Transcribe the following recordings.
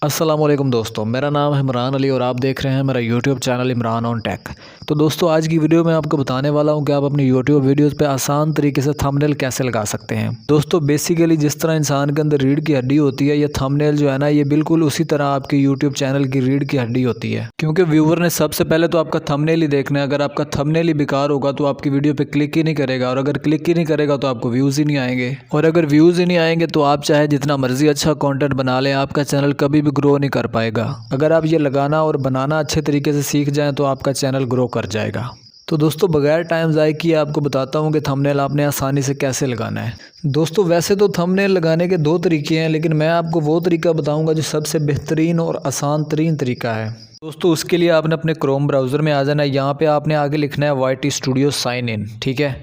अस्सलाम वालेकुम दोस्तों, मेरा नाम है इमरान अली और आप देख रहे हैं मेरा YouTube channel Imran on tech. तो दोस्तों आज की वीडियो में आपको बताने वाला हूं कि आप अपनी यूट्यूब वीडियोस पे आसान तरीके से थंबनेल कैसे लगा सकते हैं। दोस्तों बेसिकली जिस तरह इंसान के अंदर रीढ़ की हड्डी होती है, ये थंबनेल जो है ना, ये बिल्कुल उसी तरह आपके यूट्यूब चैनल की रीढ़ की हड्डी होती है। क्योंकि व्यूवर ने सबसे पहले तो आपका थंबनेल ही देखना है। अगर आपका थंबनेल ही बेकार होगा तो आपकी वीडियो पे क्लिक ही नहीं करेगा, और अगर क्लिक ही नहीं करेगा तो आपको व्यूज़ ही नहीं आएंगे, और अगर व्यूज़ ही नहीं आएंगे तो आप चाहे जितना मर्जी अच्छा कंटेंट बना लें, आपका चैनल कभी भी ग्रो नहीं कर पाएगा। अगर आप ये लगाना और बनाना अच्छे तरीके से सीख जाएं तो आपका चैनल ग्रो कर जाएगा। तो दोस्तों बगैर टाइम ज़ाय किए आपको बताता हूँ कि थंबनेल आपने आसानी से कैसे लगाना है। दोस्तों वैसे तो थंबनेल लगाने के दो तरीके हैं, लेकिन मैं आपको वो तरीका बताऊँगा जो सबसे बेहतरीन और आसान तरीन तरीका है। दोस्तों उसके लिए आपने अपने क्रोम ब्राउज़र में आ जाना है। यहाँ पे आपने आगे लिखना है YT स्टूडियो साइन इन, ठीक है।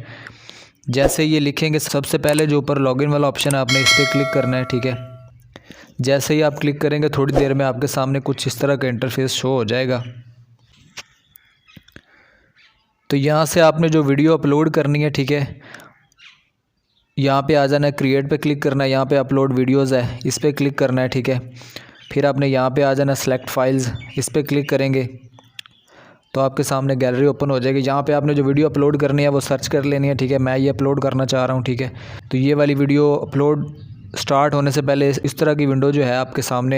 जैसे ये लिखेंगे सबसे पहले जो ऊपर लॉगिन वाला ऑप्शन है आपने इस पर क्लिक करना है, ठीक है। जैसे ही आप क्लिक करेंगे थोड़ी देर में आपके सामने कुछ इस तरह का इंटरफेस शो हो जाएगा। तो यहाँ से आपने जो वीडियो अपलोड करनी है, ठीक है, यहाँ पे आ जाना है, क्रिएट पे क्लिक करना है, यहाँ पे अपलोड वीडियोज़ है, इस पर क्लिक करना है, ठीक है। फिर आपने यहाँ पे आ जाना सेलेक्ट फाइल्स, इस पर क्लिक करेंगे तो आपके सामने गैलरी ओपन हो जाएगी। यहाँ पे आपने जो वीडियो अपलोड करनी है वो सर्च कर लेनी है, ठीक है। मैं ये अपलोड करना चाह रहा हूँ, ठीक है। तो ये वाली वीडियो अपलोड स्टार्ट होने से पहले इस तरह की विंडो जो है आपके सामने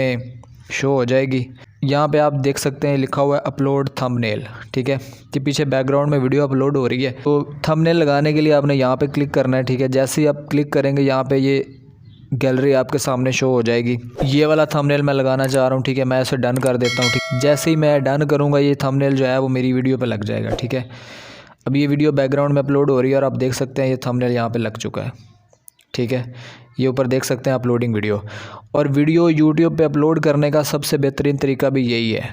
शो हो जाएगी। यहाँ पे आप देख सकते हैं लिखा हुआ है अपलोड थंबनेल, ठीक है, कि पीछे बैकग्राउंड में वीडियो अपलोड हो रही है। तो थंबनेल लगाने के लिए आपने यहाँ पे क्लिक करना है, ठीक है। जैसे ही आप क्लिक करेंगे यहाँ पे ये गैलरी आपके सामने शो हो जाएगी। ये वाला थंबनेल मैं लगाना चाह रहा हूँ, ठीक है। मैं इसे डन कर देता हूँ, ठीक। जैसे ही मैं डन करूँगा ये थंबनेल जो है वो मेरी वीडियो पे लग जाएगा, ठीक है। अब ये वीडियो बैकग्राउंड में अपलोड हो रही है और आप देख सकते हैं ये थंबनेल यहाँ पे लग चुका है, ठीक है। ये ऊपर देख सकते हैं अपलोडिंग वीडियो। और वीडियो यूट्यूब पे अपलोड करने का सबसे बेहतरीन तरीका भी यही है।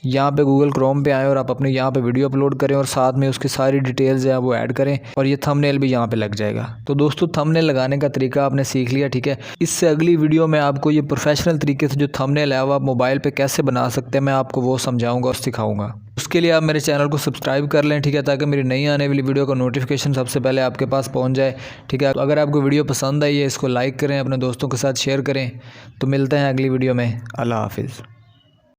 यहाँ पे गूगल क्रोम पे आएँ और आप अपने यहाँ पे वीडियो अपलोड करें और साथ में उसकी सारी डिटेल्स जो है वो ऐड करें और ये थंबनेल भी यहाँ पे लग जाएगा। तो दोस्तों थंबनेल लगाने का तरीका आपने सीख लिया, ठीक है। इससे अगली वीडियो में आपको ये प्रोफेशनल तरीके से जो थंबनेल है वो आप मोबाइल पे कैसे बना सकते हैं मैं आपको वो समझाऊंगा और सिखाऊंगा। उसके लिए आप मेरे चैनल को सब्सक्राइब कर लें, ठीक है, ताकि मेरी नई आने वाली वीडियो का नोटिफिकेशन सबसे पहले आपके पास पहुँच जाए, ठीक है। अगर आपको वीडियो पसंद आई है इसको लाइक करें, अपने दोस्तों के साथ शेयर करें। तो मिलते हैं अगली वीडियो में। अल्लाह हाफिज़।